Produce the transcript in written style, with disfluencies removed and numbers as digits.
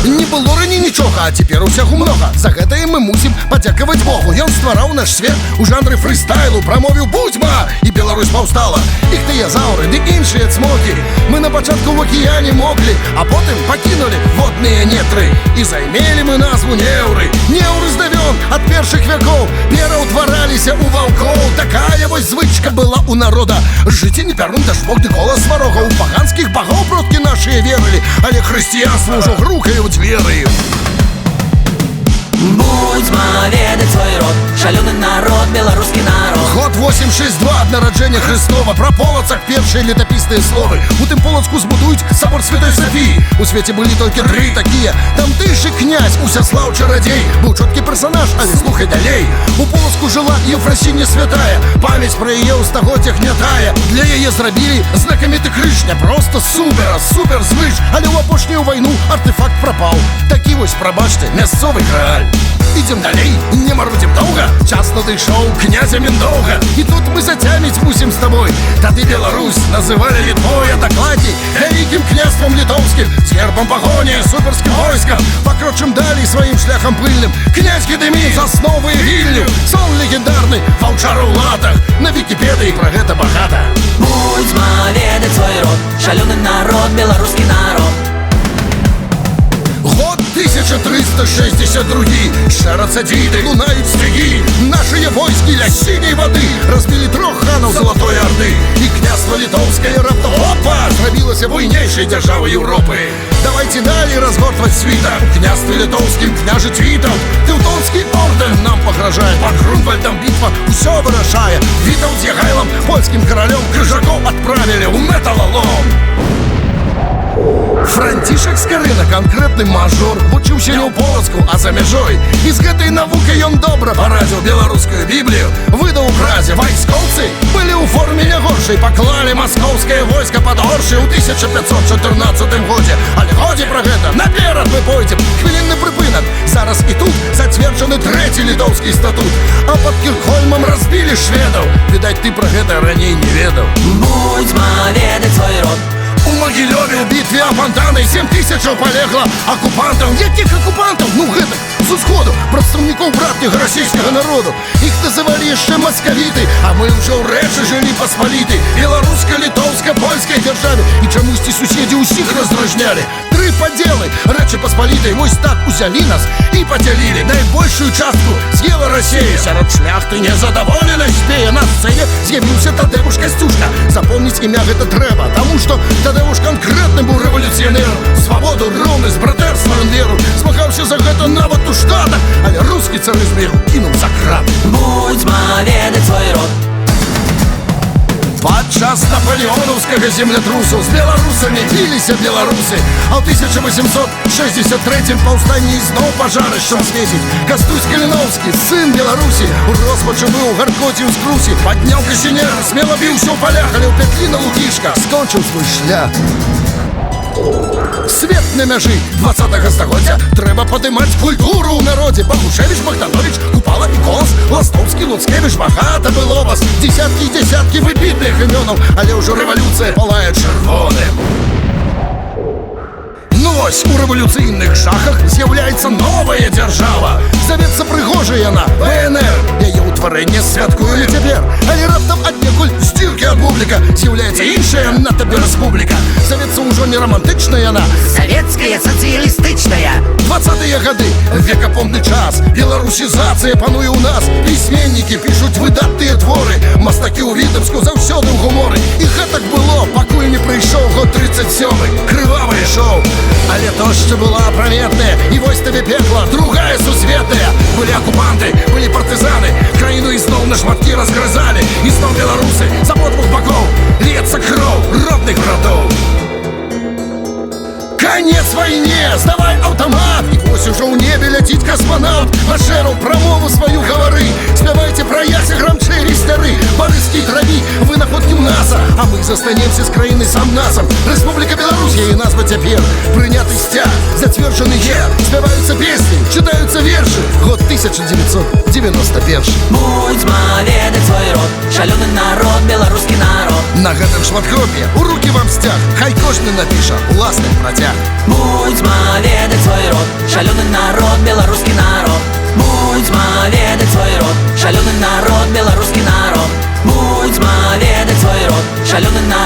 Не было раней нічога, а цяпер усяго многа. За гэтае мы мусім падзякаваць Богу. Ён ствараў наш свет у жанры фрыстайлу, прамовіў будзьма, і Беларусь паўстала. Іхтыязаўры ды іншыя цмокі мы на пачатку в акіяне моклі, а потым пакінулі водныя нетры. І займелі мы назву неўры. Неўры здавён ад першых вякоў пераўтвараліся ў ваўкоў. Такая вось звычка была у народа. Жыце не пярнуць дажмок ды голас сварога. У паганскіх багоў продкі нашыя верылі, але хрысціянства ўжо грукае ў дзверы. Будзьма ведаць свой род, шалёны народ, беларускі народ. Год 862 ад нараджэння Христова. Пра Полацак першыя летапісныя словы. У тым Полацку збудуюць сабор Святой Сафіі. У свеце былі толькі 3 такія. Там ты ж князь Усяслаў Чарадзей. Быў чоткі персанаж, але слухай далей. У Полацку жыла Ефрасіння святая. Памяць пра яе ў стагоддзях не тая. Для яе зрабілі знакаміты крыж. Не проста супер звыш, але ў апошнюю вайну артефакт прапаў. Такі вось, прабачце, мясцовы грааль. Ідзем далей, не марудзім доўга. Час надышоў князя Міндоўга. І тут мы зацяміць мусім з табой. Тады Беларусь называлі Літвой, а дакладней вялікім княствам літоўскім, з гербам пагоні, суперскім войскам. Пакрочым далей сваім шляхам пыльным. Князь Гедымін засновуе Вільню. Сон легендарны, ваўчар у латах. На Вікіпедыі пра гэта багата. Будзьма ведаць свой род, шалёны народ, беларускі народ. Год 1362. Шарацца дзіды, лунаюць сцягі. Нашыя войскі ля сіняй вады разбілі 3 ханаў Залатой Орды. І княства літоўскае раптам опа зрабілася буйнейшай дзяржавай Еўропы. Давайте далей разгортваць світак. У княстве літоўскім княжы Вітаўт. Тэўтонскі ордэн нам пагражае. Пад Грунвальдам бітва ўсё вырашае. Вітаўт з Ягайлам, польскім каралём, крыжакоў адправілі ў металалом. Францішак Скарына, канкрэтны мажор, вучыўся не ў Полацку, а за мяжой. І з гэтай навукай ён добра парадзіў беларускую Біблію. Выдаў у Празе. Вайскоўцы былі ў форме не горшай. Паклалі маскоўскае войска пад Оршы ў 1514 годзе. Але годзе пра гэта, наперад мы пойдзем. Хвілінны прыпынак. Зараз і тут зацверджаны 3-й літоўскі статут. А пад Кірхольмам разбілі шведаў. Відаць, ты пра гэта раней не ведаў. Будзьма ведаць свой род. У Магілёве ў бітве апантанай 7000 палегла акупантаў. Якіх акупантаў? Ну гэта з усходу, прадстаўнікоў братняга расійскага народу. Іх называлі яшчэ маскавіты, а мы ўжо ў рэчы жылі паспалітай, беларуска-літоўска-польскай дзяржаве. І чамусьці суседзі ўсіх раздражнялі. 3 падзелы рэчы паспалітай вось так узялі нас і падзялілі. Найбольшую частку з'ела Расія. Сярод шляхты незадаволенай спее. На сцэне з'явіўся Тадеуш Касцюшка. Запомніць імя гэта трэба, таму што Тадеуш канкрэтны быў рэвалюцыянерам. Свабоду, роўнасць, братэрства ён веру. Змагаўся за гэта нават у Штатах, але рускі царызм яго кінуў за крат. Будзьма ведаць свой род. Падчас напалеонаўскага землятрусу з беларусамі біліся беларусы. А ў 1863 паўстанні ізноў пажарышчам свеціць. Кастусь Каліноўскі, сын Беларусі, у роспачы быў, гаркоціў з Крусі. Падняў касінер, смела біўся ў палях, але ў пятлі на Лукішка скончыў свой шлях. Свет на мяжы 20-го стагоддзя. Трэба падымаць культуру ў народзе. Багушевіч, Богданович, Купала і Колас, Ластоўскі, Луцкевіч. Багата было вас, дзесяткі і дзесяткі выбітных імёнаў, але ўжо рэвалюцыя палае чырвоным. Ну вось, у рэвалюцыйных шахах з'яўляецца новая дзяржава. Завецца прыгожая яна, ВНР. Яе ўтварэнне святкуем і цяпер. Але раптам аднекуль здзіркі ад бубліка з'яўляецца іншая на табе рэспубліка. Завецца ўжо не рамантычная яна, Савецкая сацыялістычная. 20-е гады, векапомны час. Беларусізацыя пануе ў нас. Пісьменнікі пішуць выдатныя творы. Мастакі ў Вітебску заўсёды ў гуморы. І гэтак было, пакуль не прыйшоў год 37-й. Крывавае шоу. Але то, що була апраметная. І вось табе пекла, другая сусветная. Былі акупанты, былі партызаны. Краіну ізноў на шматкі разгрызалі. І зноў беларусы з абодвух бакоў. Льецца кроў родных братоў. Конец войне, сдавай автомат. И вось ужо ў небе ляціць космонавт. Машеру прамову сваю гавары. Спявайце пра ясе грамчэрі стары. Барыскі траві, вы находкі ў наса. А мы застанемся з краіны сам насам. Рэспубліка Беларусь, яе назва цяпер. Прыняты сцяг, зацверджаны гер. Спяваюцца песні, чытаюцца вершы. Год 1991. Будзьма ведаць свой род, шалёны народ, беларускі народ. На гэтым шматкропе у рукі вам сцяг. Хай кожны напіша уласны працяг. Будзьма ведаць свой род, шалёный народ, белорусский народ. Будзьма ведаць свой род, шалёный народ, белорусский народ. Будзьма ведаць свой род, шалёный народ.